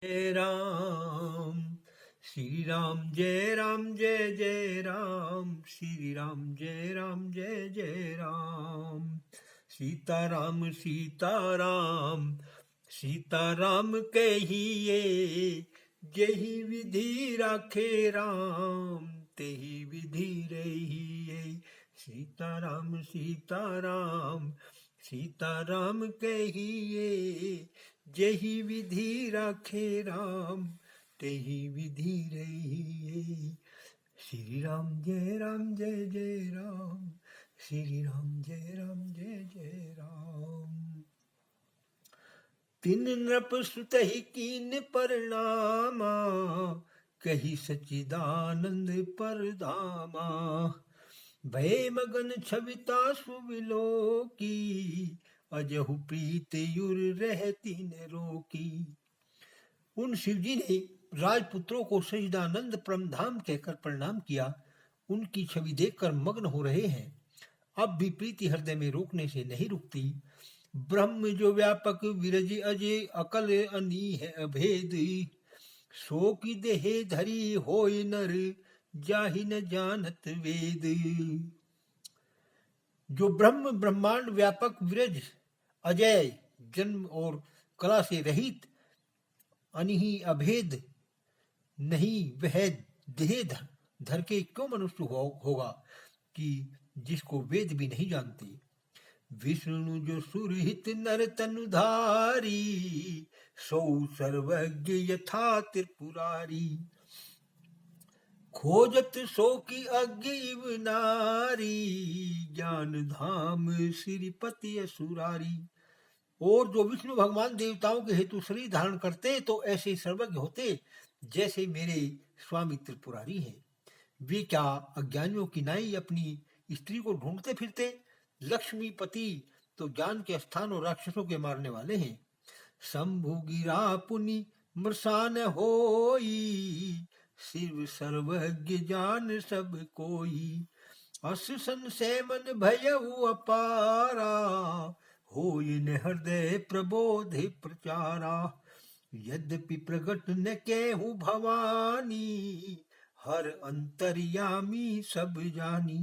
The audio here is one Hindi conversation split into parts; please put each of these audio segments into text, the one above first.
जय राम श्री राम, जय राम, जय जय राम श्री राम, जय राम, जय जय राम। सीताराम सीताराम सीताराम कहिए, जही विधि राखे राम, तेही विधि रहिए। सीताराम सीताराम सीताराम कहिए, जही विधि राखे राम, तेही विधि रहिए। श्री राम जय राम, जय जय राम श्री राम, जय राम, जय जय राम। तिन नृप सुतहि कीन परनामा, कही सच्चिदानंद परधामा। भय मगन छविता सुविलो की, अजहु प्रीत युर रहती न रोकी। उन शिवजी ने राजपुत्रों को सच्चिदानंद परमधाम कहकर प्रणाम किया। उनकी छवि देखकर मग्न हो रहे हैं। अब भी प्रीति हृदय में रोकने से नहीं रुकती। ब्रह्म जो व्यापक विरज अजय अकल अनीह अभेद, सो की देहे धरी होय नर, जाहि न जानत वेद। जो ब्रह्म ब्रह्मांड व्यापक विरज अजय, जन्म और कला से रहित, अनिही अभेद नहीं, वह देह धर के क्यों मनुष्य होगा कि जिसको वेद भी नहीं जानते। विष्णु जो सुरहित नर तनुधारी, सौ सर्वज्ञ यथा त्रिपुरारी। खोजत सो की अज्ञ इव नारी, ज्ञान धाम श्रीपति असुरारी। और जो विष्णु भगवान देवताओं के हेतु शरीर धारण करते तो ऐसे सर्वज्ञ होते जैसे मेरे स्वामी त्रिपुरारी हैं। वे क्या अज्ञानियों की नाई अपनी स्त्री को ढूंढते फिरते? लक्ष्मीपति तो ज्ञान के स्थान और राक्षसों के मारने वाले हैं। शंभु गिरा पुनि मृषान होई, शिव सर्वज्ञ जान सब कोई। अस संशय मन भयउ अपारा, होय न हृदय प्रबोध प्रचारा। यद्यपि प्रगट न केहू भवानी, हर अंतर्यामी सब जानी।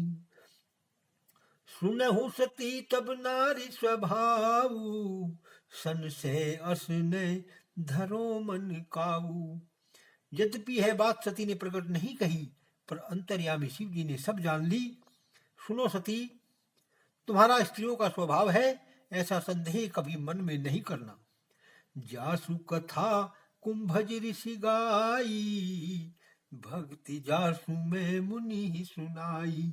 सुनहु सती तब नारी स्वभावु, संशय अस न धरो मन काऊ। यद्यपि यह बात सती ने प्रकट नहीं कही, पर अंतर्यामी शिव जी ने सब जान ली। सुनो सती, तुम्हारा स्त्रियों का स्वभाव है, ऐसा संदेह कभी मन में नहीं करना। जासु कथा कुंभज ऋषि गाई, भक्ति जासु में मुनि सुनाई।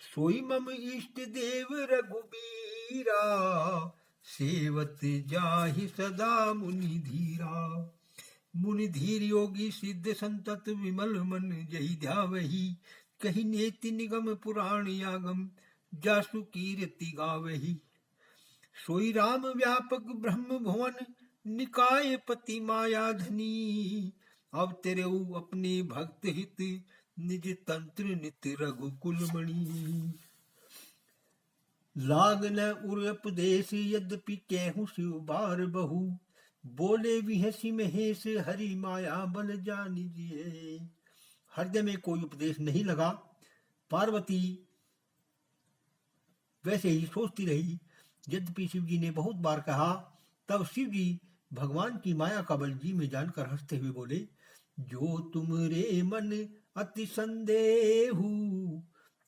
सोई मम इष्ट देव रघुबीरा, सेवत जाहि सदा मुनि धीरा। मुनि धीर योगी सिद्ध संतत विमल मन, जहि ध्यावहि कहि नेति निगम पुराण यागम, जासु कीर्ति गावहि। सोई राम व्यापक ब्रह्म भुवन, निकाय पति माया धनी। अब तेरे अपने भक्त हित, निज तंत्र नित रघुकुल मणि। लाग न उर उपदेश, यद्यपि केहू शिव बार बहु। बोले विहसी महेश, हरि माया बल जानिजिए। हृदय में कोई उपदेश नहीं लगा। पार्वती वैसे ही सोचती रही। यद्यपि शिव जी ने बहुत बार कहा, तब शिव जी भगवान की माया का बल जी में जानकर हंसते हुए बोले, जो तुम रे मन अति संदेहु,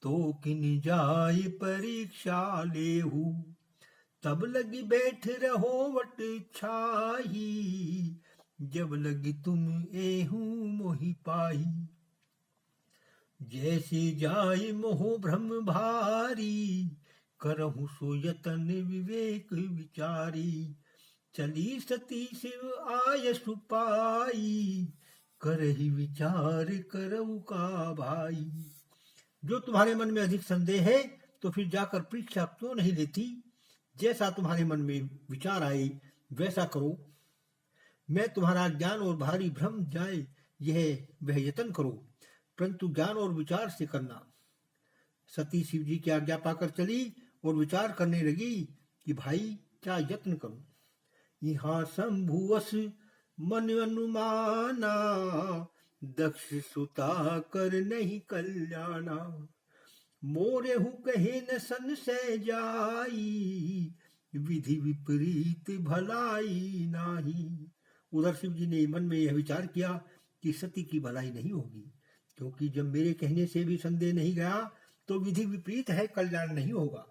तो किन जाय परीक्षा लेहु। तब लगी बैठ रहो वट छाही, जब लगी तुम एहू मोहि पाही। जैसे जाय मोह भ्रम भारी, करहु सो यतन विवेक विचारी। चली सती शिव आय सुपाई, करहि विचार करऊ का भाई। जो तुम्हारे मन में अधिक संदेह है, तो फिर जाकर परीक्षा क्यों नहीं लेती? जैसा तुम्हारे मन में विचार आए वैसा करो। मैं तुम्हारा ज्ञान और भारी भ्रम जाए यह वह यत्न करो, परंतु ज्ञान और विचार से करना। सती शिव जी की आज्ञा पाकर चली और विचार करने लगी कि भाई क्या यत्न करूं। यहाँ शंभुवश मन अनुमाना, दक्ष सुता कर नहीं कल्याणा। मोरे हूँ कहे न संशय जाई, विधि विपरीत भलाई नाही। उधर शिव जी ने मन में यह विचार किया कि सती की भलाई नहीं होगी, क्योंकि जब मेरे कहने से भी संदेह नहीं गया तो विधि विपरीत है, कल्याण नहीं होगा।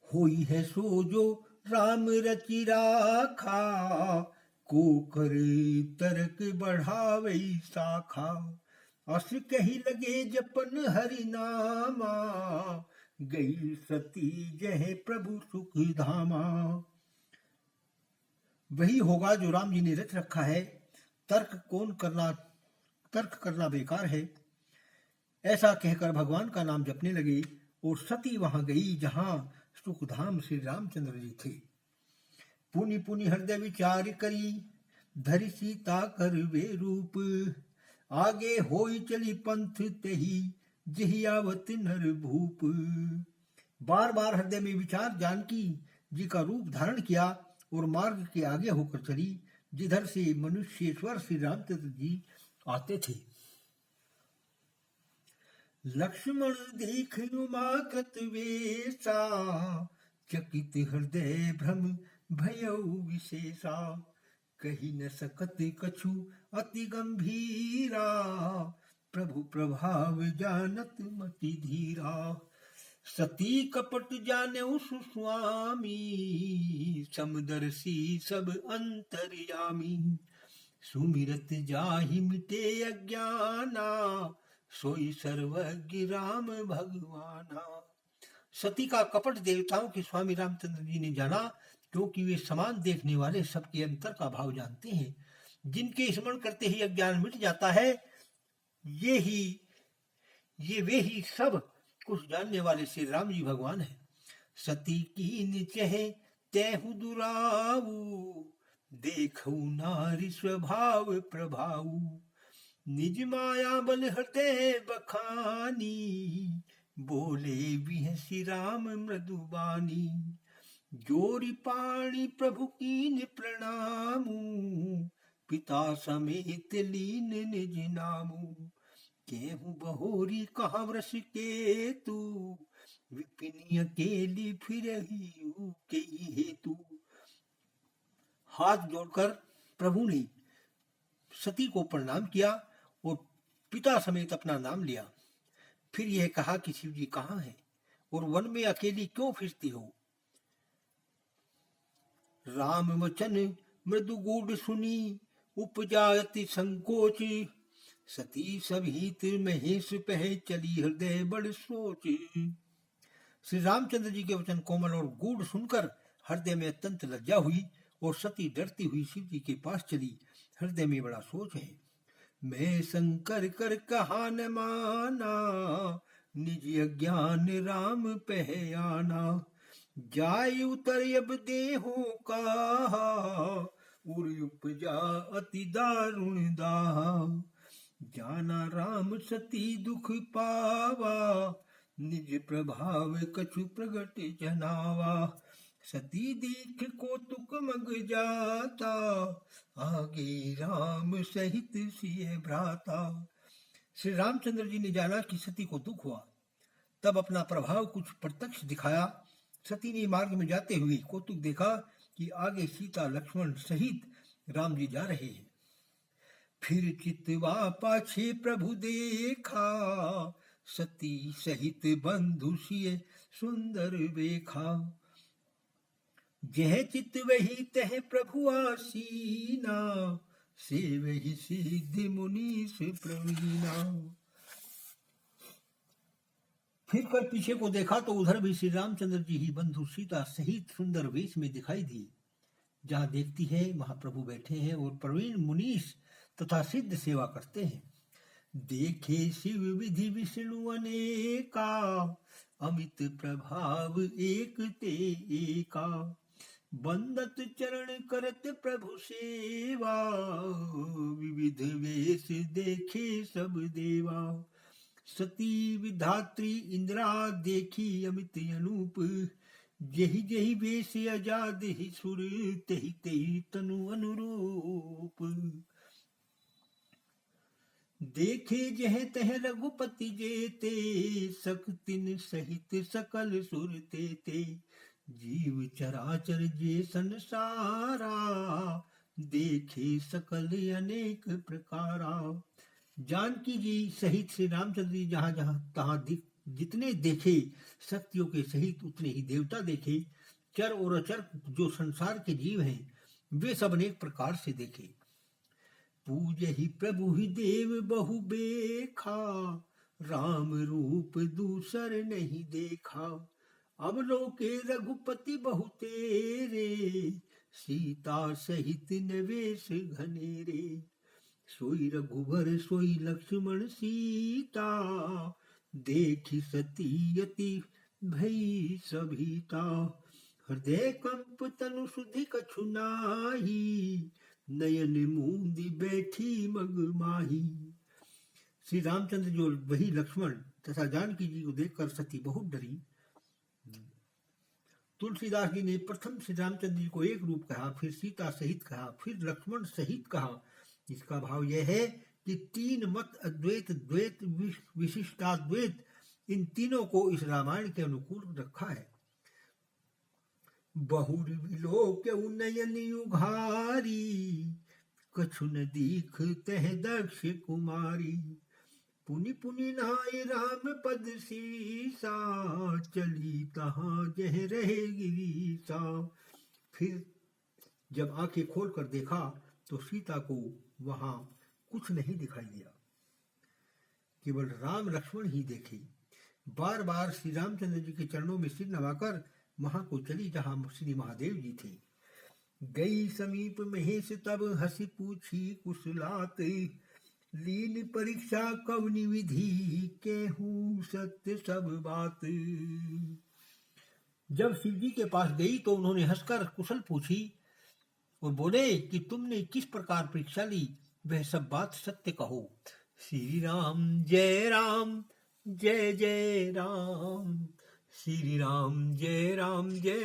होई है सो जो राम रचि राखा, को कर तर्क बढ़ावे शाखा। अस कही लगे जपन हरि नामा, गई सती जय प्रभु सुख धामा। वही होगा जो राम जी ने रच रखा है, तर्क करना बेकार है। ऐसा कहकर भगवान का नाम जपने लगे और सती वहां गई जहां सुखधाम श्री रामचंद्र जी थे। पुनि पुनि हृदय विचार करी, धरि सीता कर वे रूप। आगे होई चली पंथ तेही, जही आवत नर भूप। बार बार हृदय में विचार जानकी जी का रूप धारण किया और मार्ग के आगे होकर चली, जिधर से मनुष्येश्वर श्री रामचंद्र जी आते थे। लक्ष्मण देख उमा कृत वेशा, चकित हृदय भ्रम भयउ विशेषा। कही न सकत कछु अति गंभीरा, प्रभु प्रभाव जानत मति धीरा। सती कपट जानेउ सुस्वामी, समदर्शी सब अंतर्यामी। सुमिरत जाहि मिटे अज्ञाना, सोई सर्वज्ञ राम भगवाना। सती का कपट देवताओं के स्वामी रामचंद्र जी ने जाना, क्योंकि वे समान देखने वाले सबके अंतर का भाव जानते हैं। जिनके स्मरण करते ही अज्ञान मिट जाता है, ये वे ही सब कुछ जानने वाले श्री राम जी भगवान है। सती कीन चहे तेहु दुराऊ, देखऊ नारी स्वभाव प्रभाऊ। निज माया बल हृदय बखानी, बोले बिहसी राम मृदुबानी। जोरी पाणी प्रभु कीन प्रणामू, पिता समेत लीन निज नामू। केहू बहोरी कहा वृष के तू, विपिन अकेली फिरहिउ के हेतु। हाथ जोड़कर प्रभु ने सती को प्रणाम किया और पिता समेत अपना नाम लिया। फिर यह कहा कि शिव जी कहाँ हैं और वन में अकेली क्यों फिरती हो। राम वचन मृदु गूढ़ सुनी, उपजा अति संकोच। सती सभीत महेश पह चली, हृदय बड़ सोच। श्री रामचंद्र जी के वचन कोमल और गूढ़ सुनकर हृदय में अत्यंत लज्जा हुई और सती डरती हुई शिव जी के पास चली। हृदय में बड़ा सोच है। मैं शंकर कर कहा न माना, निज अज्ञान राम पह आना। जाय उतर अब देहो कहा, उर उपजा अति दारुण दाहा। जाना राम सती दुख पावा, निज प्रभाव कछु प्रगट जनावा। सती देख को तुक मग जाता, आगे राम सहित सिय भ्राता। श्री रामचंद्र जी ने जाना कि सती को दुख हुआ, तब अपना प्रभाव कुछ प्रत्यक्ष दिखाया। सती ने मार्ग में जाते हुए कौतुक देखा कि आगे सीता लक्ष्मण सहित राम जी जा रहे हैं। फिर चितवा पाछे प्रभु देखा, सती सहित बंधु सिय सुंदर बेखा। जह चित वही तह प्रभु आसीना, से वही सिद्धि मुनीस प्रवीणा। फिर कर पीछे को देखा तो उधर भी श्री रामचंद्र जी ही बंधु सीता सहित सुंदर वेश में दिखाई दिए। जहाँ देखती है वहां प्रभु बैठे हैं और प्रवीण मुनीस तथा सिद्ध सेवा करते हैं। देखे शिव विधि विष्णु अनेका, अमित प्रभाव एक ते एका। बंदत चरण करत प्रभु सेवा, विविध वेश देखे सब देवा। सती विधात्री इंद्रा देखी अमित अनूप, जेहि जेहि वेश आजाद ही सुर, तेहि तेहि तनु अनुरूप। देखे जह तह रघुपति जेते, सकतिन सहित सकल सुर तेते। जीव चराचर जे संसारा, देखे सकल अनेक प्रकारा। जानकी जी सहित श्री रामचंद्र जी जहाँ जहाँ तहाँ जितने देखे, शक्तियों के सहित उतने ही देवता देखे। चर और अचर जो संसार के जीव हैं, वे सब अनेक प्रकार से देखे। पूज ही प्रभु ही देव बहु बेखा, राम रूप दूसर नहीं देखा। अब लोके रघुपति बहु तेरे, सीता सहित नवेश घनेरे। सोई रघुवर सोई लक्ष्मण सीता, देखी सती अति भई सभीता। हृदय कंप तनु सुधि कछु नाही, नयन मूंदी बैठी मग माही। श्री रामचंद्र जो वही लक्ष्मण तथा जानकी जी को देखकर सती बहुत डरी। तुलसीदास जी ने प्रथम श्री रामचंद्र जी को एक रूप कहा, फिर सीता सहित कहा, फिर लक्ष्मण सहित कहा। इसका भाव यह है कि तीन मत, अद्वैत, द्वैत, विशिष्टाद्वैत, इन तीनों को इस रामायण के अनुकूल रखा है। बहुर विलोक नयन युघारी, कछु न दीख तह दक्ष कुमारी। पुनि पुनि नाय राम पद सीसा, चली तहाँ जह रहे गिरीसा। फिर जब आंखें खोलकर देखा तो सीता को वहां कुछ नहीं दिखाई दिया, केवल राम लक्ष्मण ही देखे। बार बार श्री रामचंद्र जी के चरणों में सिर नवाकर वहां को चली जहां श्री महादेव जी थे। गई समीप महेश तब हंसी पूछी कुशलात, लीन परीक्षा कवनि विधि केहू सत्य सब बात। जब शिव जी के पास गई तो उन्होंने हंसकर कुशल पूछी और बोले कि तुमने किस प्रकार परीक्षा ली, वह सब बात सत्य कहो। श्री राम जय राम जय जय राम, श्री राम जय राम जय